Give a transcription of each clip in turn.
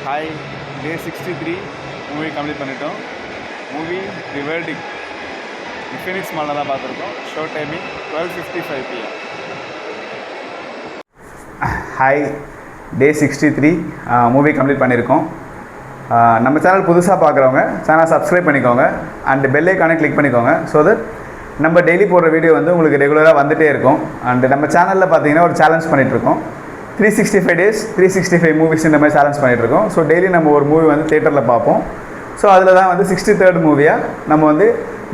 Hi, டே 63 movie complete பண்ணிட்டோம். Movie தி verdict Infinix மாலில் தான் பார்த்துருக்கோம். Show timing 12:55 PM. ஹாய், டே 63 மூவி கம்ப்ளீட் பண்ணியிருக்கோம். நம்ம சேனல் புதுசாக பார்க்குறவங்க சேனல் சப்ஸ்கிரைப் பண்ணிக்கோங்க அண்ட் பெல் ஐக்கானை கிளிக் பண்ணிக்கோங்க. ஸோ தட் நம்ம டெய்லி போடுற வீடியோ வந்து உங்களுக்கு ரெகுலராக வந்துகிட்டே இருக்கும். அண்ட் நம்ம சேனலில் பார்த்தீங்கன்னா ஒரு சேலஞ்ச் பண்ணிகிட்ருக்கோம். 365 days 365 மூவிஸ் இந்த மாதிரி சேலஞ்ச் பண்ணிகிட்ருக்கோம். ஸோ டெய்லி நம்ம ஒரு மூவி வந்து தேட்டரில் பார்ப்போம். ஸோ அதில் தான் வந்து 63rd மூவியாக நம்ம வந்து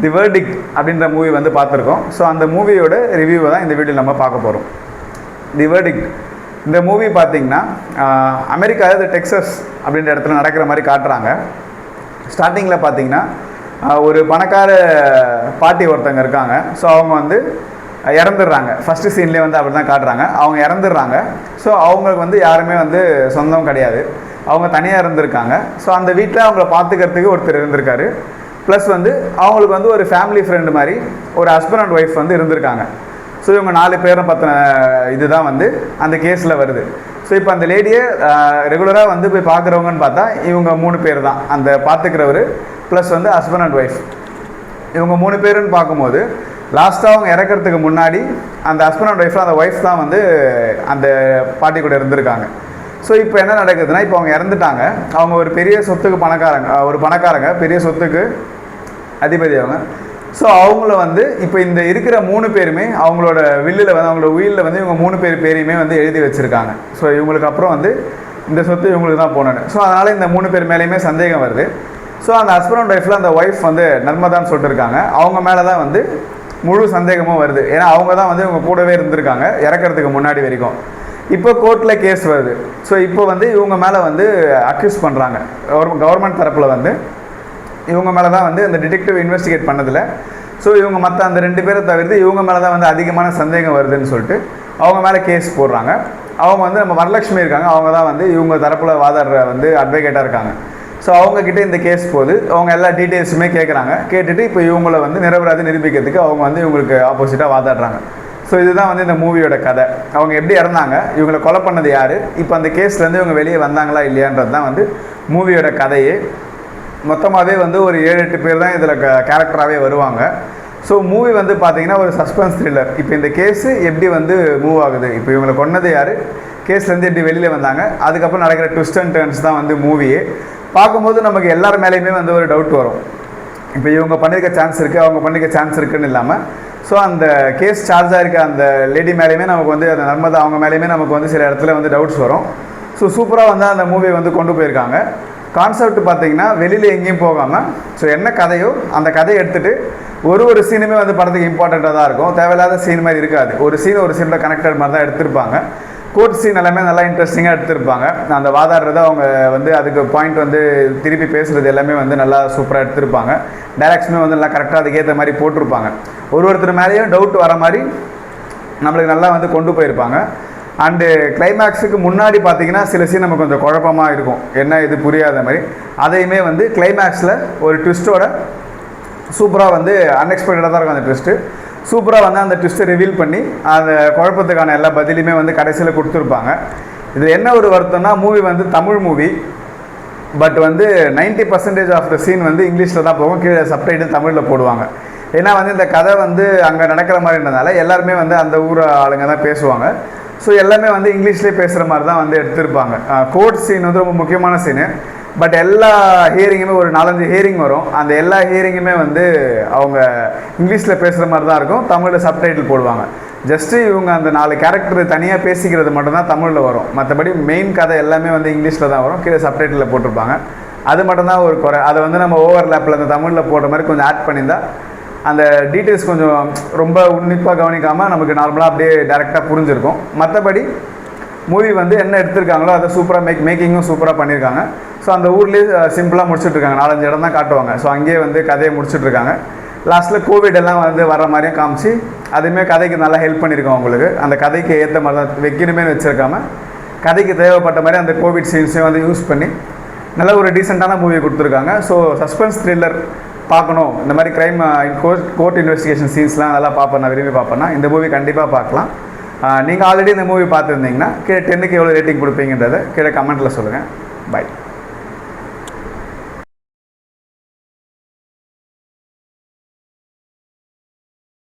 தி வெர்டிக்ட் அப்படின்ற மூவி வந்து பார்த்துருக்கோம். ஸோ அந்த மூவியோட ரிவ்யூவை தான் இந்த வீடியோவில் நம்ம பார்க்க போகிறோம். தி வெர்டிக்ட் இந்த மூவி பார்த்திங்கன்னா அமெரிக்கா, அதாவது டெக்ஸஸ் அப்படின்ற இடத்துல நடக்கிற மாதிரி காட்டுறாங்க. ஸ்டார்டிங்கில் பார்த்திங்கன்னா ஒரு பணக்கார பாட்டி ஒருத்தங்க இருக்காங்க. ஸோ அவங்க வந்து இறந்துடுறாங்க. ஃபஸ்ட்டு சீன்லேயே வந்து அப்படி தான் காட்டுறாங்க. அவங்க இறந்துடுறாங்க. ஸோ அவங்களுக்கு வந்து யாருமே வந்து சொந்தம் கிடையாது, அவங்க தனியாக இருந்திருக்காங்க. ஸோ அந்த வீட்டில் அவங்கள பார்த்துக்கிறதுக்கு ஒருத்தர் இருந்திருக்காரு. ப்ளஸ் வந்து அவங்களுக்கு வந்து ஒரு ஃபேமிலி ஃப்ரெண்டு மாதிரி ஒரு ஹஸ்பண்ட் அண்ட் ஒய்ஃப் வந்து இருந்திருக்காங்க. ஸோ இவங்க 4 பேரும் பற்றின இதுதான் வந்து அந்த கேஸில் வருது. ஸோ இப்போ அந்த லேடியை ரெகுலராக வந்து போய் பார்க்குறவங்கன்னு பார்த்தா இவங்க 3 பேர் தான், அந்த பார்த்துக்கிறவர் ப்ளஸ் வந்து ஹஸ்பண்ட் அண்ட் ஒய்ஃப். இவங்க 3 பேருன்னு பார்க்கும்போது லாஸ்ட்டாக அவங்க இறக்கிறதுக்கு முன்னாடி அந்த ஹஸ்பண்ட் அண்ட் ஒய்ஃப், அந்த ஒய்ஃப் தான் வந்து அந்த பாட்டி கூட இருந்திருக்காங்க. ஸோ இப்போ என்ன நடக்குதுன்னா, இப்போ அவங்க இறந்துட்டாங்க. அவங்க ஒரு பெரிய சொத்துக்கு பணக்காரங்க, பெரிய சொத்துக்கு அதிபதி அவங்க. ஸோ அவங்கள வந்து இப்போ இந்த இருக்கிற 3 பேருமே அவங்களோட வில்லில் வந்து, அவங்களோட உயிரில் வந்து இவங்க 3 பேரையுமே வந்து எழுதி வச்சுருக்காங்க. ஸோ இவங்களுக்கு அப்புறம் வந்து இந்த சொத்து இவங்களுக்கு தான் போனேன்னு. ஸோ அதனால் இந்த 3 பேர் மேலேயுமே சந்தேகம் வருது. ஸோ அந்த ஹஸ்பண்ட் அண்ட் ஒய்ஃபில் அந்த ஒய்ஃப் வந்து நர்மதான்னு சொல்லிட்டு இருக்காங்க. அவங்க மேலே தான் வந்து முழு சந்தேகமும் வருது. ஏன்னா அவங்க தான் வந்து இவங்க கூடவே இருந்திருக்காங்க இறக்கிறதுக்கு முன்னாடி வரைக்கும். இப்போ கோர்ட்டில் கேஸ் வருது. ஸோ இப்போ வந்து இவங்க மேலே வந்து அக்யூஸ் பண்ணுறாங்க. கவர்மெண்ட் தரப்பில் வந்து இவங்க மேலே தான் வந்து அந்த டிடெக்டிவ் இன்வெஸ்டிகேட் பண்ணதில் ஸோ இவங்க மற்ற அந்த 2 பேரை தவிர்த்து இவங்க மேலே தான் வந்து அதிகமான சந்தேகம் வருதுன்னு சொல்லிட்டு அவங்க மேலே கேஸ் போடுறாங்க. அவங்க வந்து நம்ம வரலட்சுமி இருக்காங்க, அவங்க தான் வந்து இவங்க தரப்பில் வாதாடுற வந்து அட்வொகேட்டாக இருக்காங்க. ஸோ அவங்கக்கிட்ட இந்த கேஸ் போது அவங்க எல்லா டீட்டெயில்ஸுமே கேட்குறாங்க. கேட்டுட்டு இப்போ இவங்களை வந்து நிரபராதி நிரூபிக்கிறதுக்கு அவங்க வந்து இவங்களுக்கு ஆப்போசிட்டாக வாதாடுறாங்க. ஸோ இதுதான் வந்து இந்த மூவியோட கதை. அவங்க எப்படி இறந்தாங்க, இவங்களை கொலை பண்ணது யார், இப்போ அந்த கேஸ்லேருந்து இவங்க வெளியே வந்தாங்களா இல்லையான்றது தான் வந்து மூவியோட கதையே. மொத்தமாகவே வந்து ஒரு 7-8 பேர் தான் இதில் கேரக்டராகவே வருவாங்க. ஸோ மூவி வந்து பார்த்திங்கன்னா ஒரு சஸ்பென்ஸ் த்ரில்லர். இப்போ இந்த கேஸு எப்படி வந்து மூவ் ஆகுது, இப்போ இவங்களை கொன்னது யார், கேஸ்லேருந்து எப்படி வெளியில் வந்தாங்க, அதுக்கப்புறம் நடக்கிற ட்விஸ்ட் அண்ட் டர்ன்ஸ் தான் வந்து மூவியே. பார்க்கும்போது நமக்கு எல்லார் மேலேயுமே வந்து ஒரு டவுட் வரும். இப்போ இவங்க பண்ணியிருக்க சான்ஸ் இருக்குது, அவங்க பண்ணியிருக்க சான்ஸ் இருக்குதுன்னு இல்லாமல் ஸோ அந்த கேஸ் சார்ஜாக இருக்க அந்த லேடி மேலேயுமே நமக்கு வந்து அந்த நர்மதா அவங்க மேலேயுமே நமக்கு வந்து சில இடத்துல வந்து டவுட்ஸ் வரும். ஸோ சூப்பராக வந்து அந்த மூவியை வந்து கொண்டு போயிருக்காங்க. கான்செப்ட் பார்த்திங்கன்னா வெளியில் எங்கேயும் போகாமல் ஸோ என்ன கதையோ அந்த கதையை எடுத்துகிட்டு ஒரு சீனுமே வந்து படத்துக்கு இம்பார்ட்டண்ட்டாக தான் இருக்கும். தேவையில்லாத சீன் மாதிரி இருக்காது. ஒரு சீனோட கனெக்டட் மாதிரி தான் எடுத்திருப்பாங்க. கோர்ட் சீன் எல்லாமே நல்லா இன்ட்ரெஸ்டிங்காக எடுத்திருப்பாங்க. அந்த வாதாடுறதை அவங்க வந்து அதுக்கு பாயிண்ட் வந்து திருப்பி பேசுகிறது எல்லாமே வந்து நல்லா சூப்பராக எடுத்திருப்பாங்க. டைரக்ஷனுமே வந்து நல்லா கரெக்டாக அதுக்கேற்ற மாதிரி போட்டிருப்பாங்க. ஒருத்தர் மேலேயும் டவுட் வர மாதிரி நம்மளுக்கு நல்லா வந்து கொண்டு போயிருப்பாங்க. அண்டு கிளைமேக்ஸுக்கு முன்னாடி பார்த்திங்கன்னா சில சீன் நமக்கு கொஞ்சம் குழப்பமாக இருக்கும், என்ன இது புரியாத மாதிரி. அதையுமே வந்து கிளைமேக்ஸில் ஒரு ட்விஸ்ட்டோட சூப்பராக வந்து அன்எக்ஸ்பெக்டடாக தான் இருக்கும். அந்த ட்விஸ்ட்டு சூப்பராக வந்து அந்த ட்விஸ்ட்டை ரிவீல் பண்ணி அந்த குழப்பத்துக்கான எல்லா பதிலையுமே வந்து கடைசியில் கொடுத்துருப்பாங்க. இது என்ன ஒரு வருத்தம்னா, மூவி வந்து தமிழ் மூவி, பட் வந்து 90% ஆஃப் த சீன் வந்து இங்கிலீஷில் தான் போகும். கீழே சப்டைட்டில் தமிழில் போடுவாங்க. ஏன்னா வந்து இந்த கதை வந்து அங்கே நடக்கிற மாதிரின்றதுனால எல்லாருமே வந்து அந்த ஊர் ஆளுங்க தான் பேசுவாங்க. ஸோ எல்லாமே வந்து இங்கிலீஷ்லேயே பேசுகிற மாதிரி தான் வந்து எடுத்திருப்பாங்க. கோர்ட் சீன் வந்து ரொம்ப முக்கியமான சீனு. பட் எல்லா ஹியரிங்குமே ஒரு 4-5 ஹியரிங் வரும். அந்த எல்லா ஹியரிங்குமே வந்து அவங்க இங்கிலீஷில் பேசுகிற மாதிரி தான் இருக்கும். தமிழில் சப்டைட்டில் போடுவாங்க. ஜஸ்ட்டு இவங்க அந்த 4 கேரக்டர் தனியாக பேசிக்கிறது மட்டும்தான் தமிழில் வரும். மற்றபடி மெயின் கதை எல்லாமே வந்து இங்கிலீஷில் தான் வரும். கீழே சப்டைட்டில் போட்டிருப்பாங்க. அது மட்டும்தான் ஒரு குறை. அதை வந்து நம்ம ஓவர்லேப்பில் அந்த தமிழில் போடுற மாதிரி கொஞ்சம் ஆட் பண்ணியிருந்தால் அந்த டீட்டெயில்ஸ் கொஞ்சம் ரொம்ப உன்னிப்பாக கவனிக்காமல் நமக்கு நார்மலாக அப்படியே டேரெக்டாக புரிஞ்சிருக்கும். மற்றபடி மூவி வந்து என்ன எடுத்திருக்காங்களோ அதை சூப்பராக மேக்கிங்கும் சூப்பராக பண்ணியிருக்காங்க. ஸோ அந்த ஊர்லேயே சிம்பிளாக முடிச்சுட்ருக்காங்க. 4-5 இடம் தான் காட்டுவாங்க. ஸோ அங்கேயே வந்து கதையை முடிச்சுட்ருக்காங்க. லாஸ்ட்டில் கோவிட் எல்லாம் வந்து வர மாதிரியும் காமிச்சு அதுவுமே கதைக்கு நல்லா ஹெல்ப் பண்ணியிருக்கோம். அவங்களுக்கு அந்த கதைக்கு ஏற்ற மாதிரி தான் வைக்கணுமே வச்சுருக்காமல் கதைக்கு தேவைப்பட்ட மாதிரி அந்த கோவிட் சீன்ஸையும் வந்து யூஸ் பண்ணி நல்ல ஒரு டீசெண்டான மூவி கொடுத்துருக்காங்க. ஸோ சஸ்பென்ஸ் த்ரில்லர் பார்க்கணும், இந்த மாதிரி க்ரைம் கோர்ட் இன்வெஸ்டிகேஷன் சீன்ஸ்லாம் நல்லா நான் விரும்பி பார்ப்பேன்னா இந்த மூவி கண்டிப்பாக பார்க்கலாம். நீங்கள் ஆல்ரெடி இந்த மூவி பார்த்துருந்தீங்கன்னா கீழே 10க்கு எவ்வளோ ரேட்டிங் கொடுப்பீங்கன்றதை கீழே கமெண்ட்டில் சொல்லுங்கள். பாய்.